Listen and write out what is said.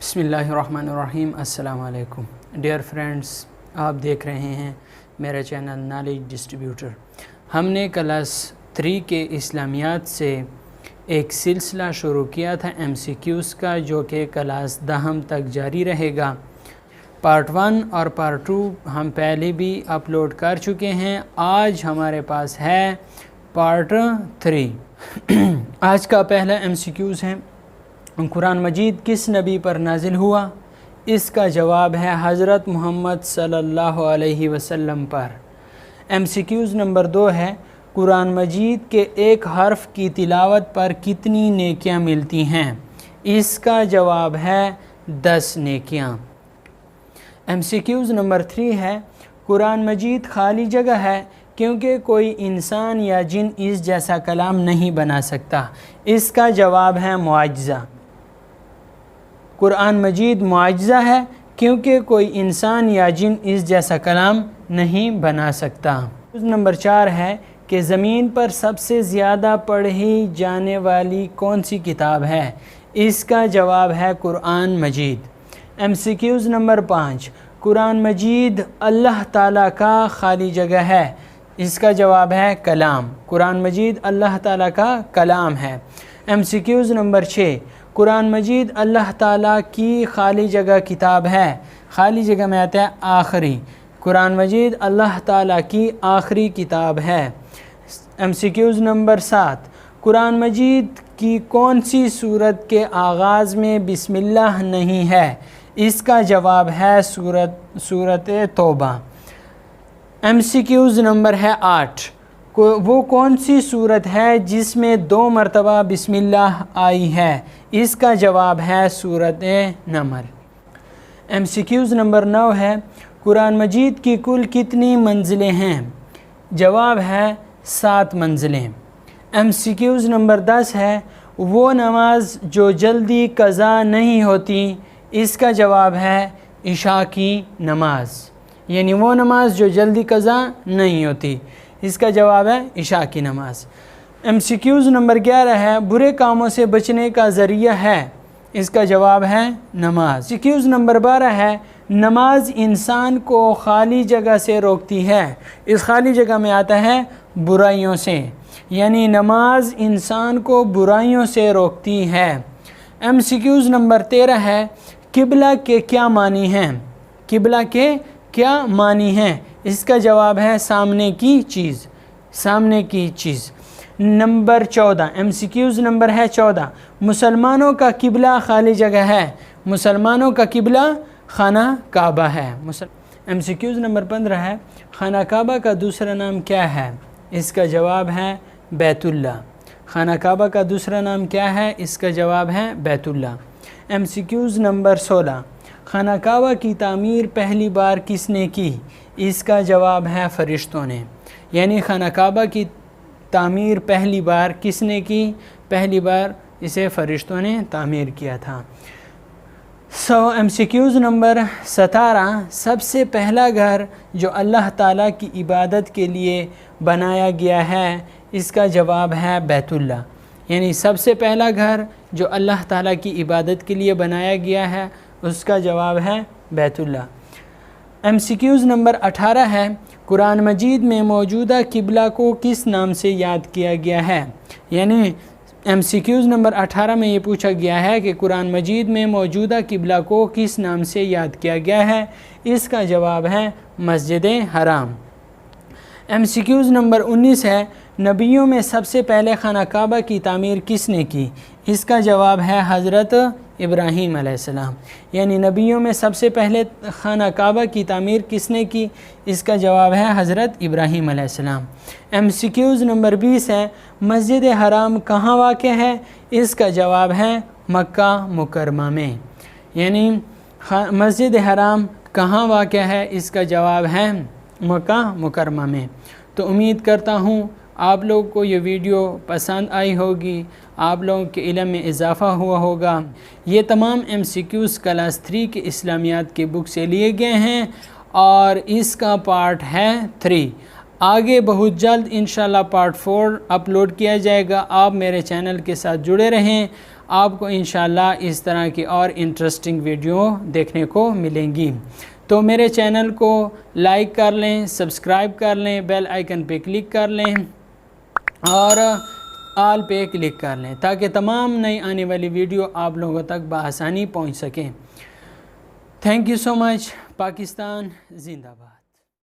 بسم اللہ الرحمن الرحیم۔ السلام علیکم ڈیئر فرینڈس، آپ دیکھ رہے ہیں میرا چینل نالج ڈسٹریبیوٹر۔ ہم نے کلاس 3 کے اسلامیات سے ایک سلسلہ شروع کیا تھا MCQs کا، جو کہ کلاس 10 تک جاری رہے گا۔ پارٹ 1 اور پارٹ 2 ہم پہلے بھی اپلوڈ کر چکے ہیں۔ آج ہمارے پاس ہے پارٹ 3۔ آج کا پہلا MCQs ہے، قرآن مجید کس نبی پر نازل ہوا؟ اس کا جواب ہے حضرت محمد صلی اللہ علیہ وسلم پر۔ MCQs نمبر 2 ہے، قرآن مجید کے ایک حرف کی تلاوت پر کتنی نیکیاں ملتی ہیں؟ اس کا جواب ہے 10 نیکیاں۔ MCQs نمبر 3 ہے، قرآن مجید خالی جگہ ہے کیونکہ کوئی انسان یا جن اس جیسا کلام نہیں بنا سکتا۔ اس کا جواب ہے معجزہ۔ قرآن مجید معجزہ ہے کیونکہ کوئی انسان یا جن اس جیسا کلام نہیں بنا سکتا۔ نمبر 4 ہے کہ زمین پر سب سے زیادہ پڑھی جانے والی کون سی کتاب ہے؟ اس کا جواب ہے قرآن مجید۔ MCQs نمبر 5، قرآن مجید اللہ تعالیٰ کا خالی جگہ ہے۔ اس کا جواب ہے کلام۔ قرآن مجید اللہ تعالیٰ کا کلام ہے۔ MCQs نمبر 6، قرآن مجید اللہ تعالیٰ کی خالی جگہ کتاب ہے۔ خالی جگہ میں آتا ہے آخری۔ قرآن مجید اللہ تعالیٰ کی آخری کتاب ہے۔ MCQs نمبر 7، قرآن مجید کی کون سی سورت کے آغاز میں بسم اللہ نہیں ہے؟ اس کا جواب ہے سورت توبہ۔ MCQs نمبر ہے 8، وہ کون سی سورت ہے جس میں 2 مرتبہ بسم اللہ آئی ہے؟ اس کا جواب ہے سورت نمل۔ MCQs نمبر 9 ہے، قرآن مجید کی کل کتنی منزلیں ہیں؟ جواب ہے 7 منزلیں۔ MCQs نمبر 10 ہے، وہ نماز جو جلدی قضا نہیں ہوتی، اس کا جواب ہے عشاء کی نماز۔ یعنی وہ نماز جو جلدی قضا نہیں ہوتی، اس کا جواب ہے عشاء کی نماز۔ MCQs نمبر 11 ہے، برے کاموں سے بچنے کا ذریعہ ہے۔ اس کا جواب ہے نماز۔ MCQs نمبر 12 ہے، نماز انسان کو خالی جگہ سے روکتی ہے۔ اس خالی جگہ میں آتا ہے برائیوں سے، یعنی نماز انسان کو برائیوں سے روکتی ہے۔ MCQs نمبر 13 ہے، قبلہ کے کیا معنی ہیں؟ قبلہ کے کیا معنی ہیں؟ اس کا جواب ہے سامنے کی چیز۔ سامنے کی چیز۔ نمبر 14، MCQs نمبر ہے 14، مسلمانوں کا قبلہ خالی جگہ ہے۔ مسلمانوں کا قبلہ خانہ کعبہ ہے۔ MCQs نمبر 15 ہے، خانہ کعبہ کا دوسرا نام کیا ہے؟ اس کا جواب ہے بیت اللہ۔ خانہ کعبہ کا دوسرا نام کیا ہے؟ اس کا جواب ہے بیت اللہ۔ MCQs نمبر 16، خانہ کعبہ کی تعمیر پہلی بار کس نے کی؟ اس کا جواب ہے فرشتوں نے۔ یعنی خانہ کعبہ کی تعمیر پہلی بار کس نے کی؟ پہلی بار اسے فرشتوں نے تعمیر کیا تھا۔ MCQs نمبر 17، سب سے پہلا گھر جو اللہ تعالیٰ کی عبادت کے لیے بنایا گیا ہے، اس کا جواب ہے بیت اللہ۔ یعنی سب سے پہلا گھر جو اللہ تعالیٰ کی عبادت کے لیے بنایا گیا ہے، اس کا جواب ہے بیت اللہ۔ MCQs نمبر 18 ہے، قرآن مجید میں موجودہ قبلہ کو کس نام سے یاد کیا گیا ہے؟ یعنی MCQs نمبر 18 میں یہ پوچھا گیا ہے کہ قرآن مجید میں موجودہ قبلہ کو کس نام سے یاد کیا گیا ہے؟ اس کا جواب ہے مسجد حرام۔ MCQs نمبر 19 ہے، نبیوں میں سب سے پہلے خانہ کعبہ کی تعمیر کس نے کی؟ اس کا جواب ہے حضرت ابراہیم علیہ السلام۔ یعنی نبیوں میں سب سے پہلے خانہ کعبہ کی تعمیر کس نے کی؟ اس کا جواب ہے حضرت ابراہیم علیہ السلام۔ MCQs نمبر 20 ہے، مسجد حرام کہاں واقع ہے؟ اس کا جواب ہے مکہ مکرمہ میں۔ یعنی مسجد حرام کہاں واقع ہے؟ اس کا جواب ہے مکہ مکرمہ میں۔ تو امید کرتا ہوں آپ لوگوں کو یہ ویڈیو پسند آئی ہوگی، آپ لوگوں کے علم میں اضافہ ہوا ہوگا۔ یہ تمام MCQs کلاس 3 کے اسلامیات کے بک سے لیے گئے ہیں اور اس کا پارٹ ہے 3۔ آگے بہت جلد انشاءاللہ پارٹ 4 اپلوڈ کیا جائے گا. آپ میرے چینل کے ساتھ جڑے رہیں, آپ کو انشاءاللہ اس طرح کی اور انٹرسٹنگ ویڈیو دیکھنے کو ملیں گی. تو میرے چینل کو لائک کر لیں, سبسکرائب کر لیں, بیل آئیکن پہ کلک کر لیں اور آل پہ کلک کر لیں تاکہ تمام نئی آنے والی ویڈیو آپ لوگوں تک بآسانی پہنچ سکیں. تھینک یو سو مچ. پاکستان زندہ باد.